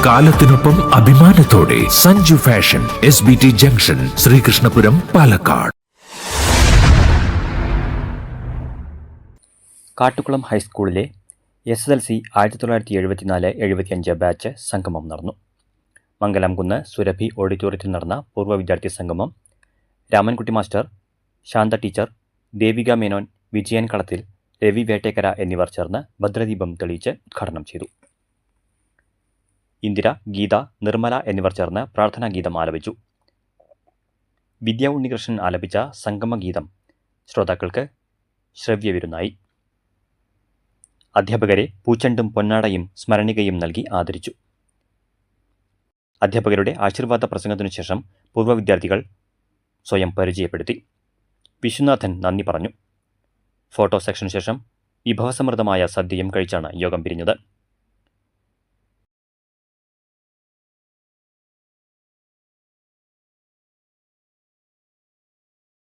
കാലത്തിനൊപ്പം അഭിമാനത്തോടെ Sanju fashion, SBT junction, Sreekrishnapuram, Palakkad. Kattukulam ഹൈസ്കൂളിലെ SSLC 1974-75 batch സംഗമം നടന്നു. മംഗലംകുന്ന് സുരഭി ഓഡിറ്റോറിയത്തിൽ നടന്ന പൂർവ്വ വിദ്യാർത്ഥി സംഗമം രാമൻകുട്ടി മാസ്റ്റർ, ശാന്ത ടീച്ചർ, ദേവിക മേനോൻ, വിജയൻ കളത്തിൽ, രവി വേട്ടേക്കര എന്നിവർ ചേർന്ന് ഭദ്രദീപം തെളിയിച്ച് ഉദ്ഘാടനം ചെയ്തു. ഇന്ദിര, ഗീത, നിർമ്മല എന്നിവർ ചേർന്ന് പ്രാർത്ഥനാ ഗീതം ആലപിച്ചു. വിദ്യാ ഉണ്ണികൃഷ്ണൻ ആലപിച്ച സംഗമഗീതം ശ്രോതാക്കൾക്ക് ശ്രവ്യവിരുന്നായി. അധ്യാപകരെ പൂച്ചെണ്ടും പൊന്നാടയും സ്മരണികയും നൽകി ആദരിച്ചു. അധ്യാപകരുടെ ആശീർവാദ പ്രസംഗത്തിനു ശേഷം പൂർവ്വ വിദ്യാർത്ഥികൾ സ്വയം പരിചയപ്പെടുത്തി. വിശ്വനാഥൻ നന്ദി പറഞ്ഞു. ഫോട്ടോ സെക്ഷനു ശേഷം വിഭവസമൃദ്ധമായ സദ്യയും കഴിച്ചാണ് യോഗം പിരിഞ്ഞത്.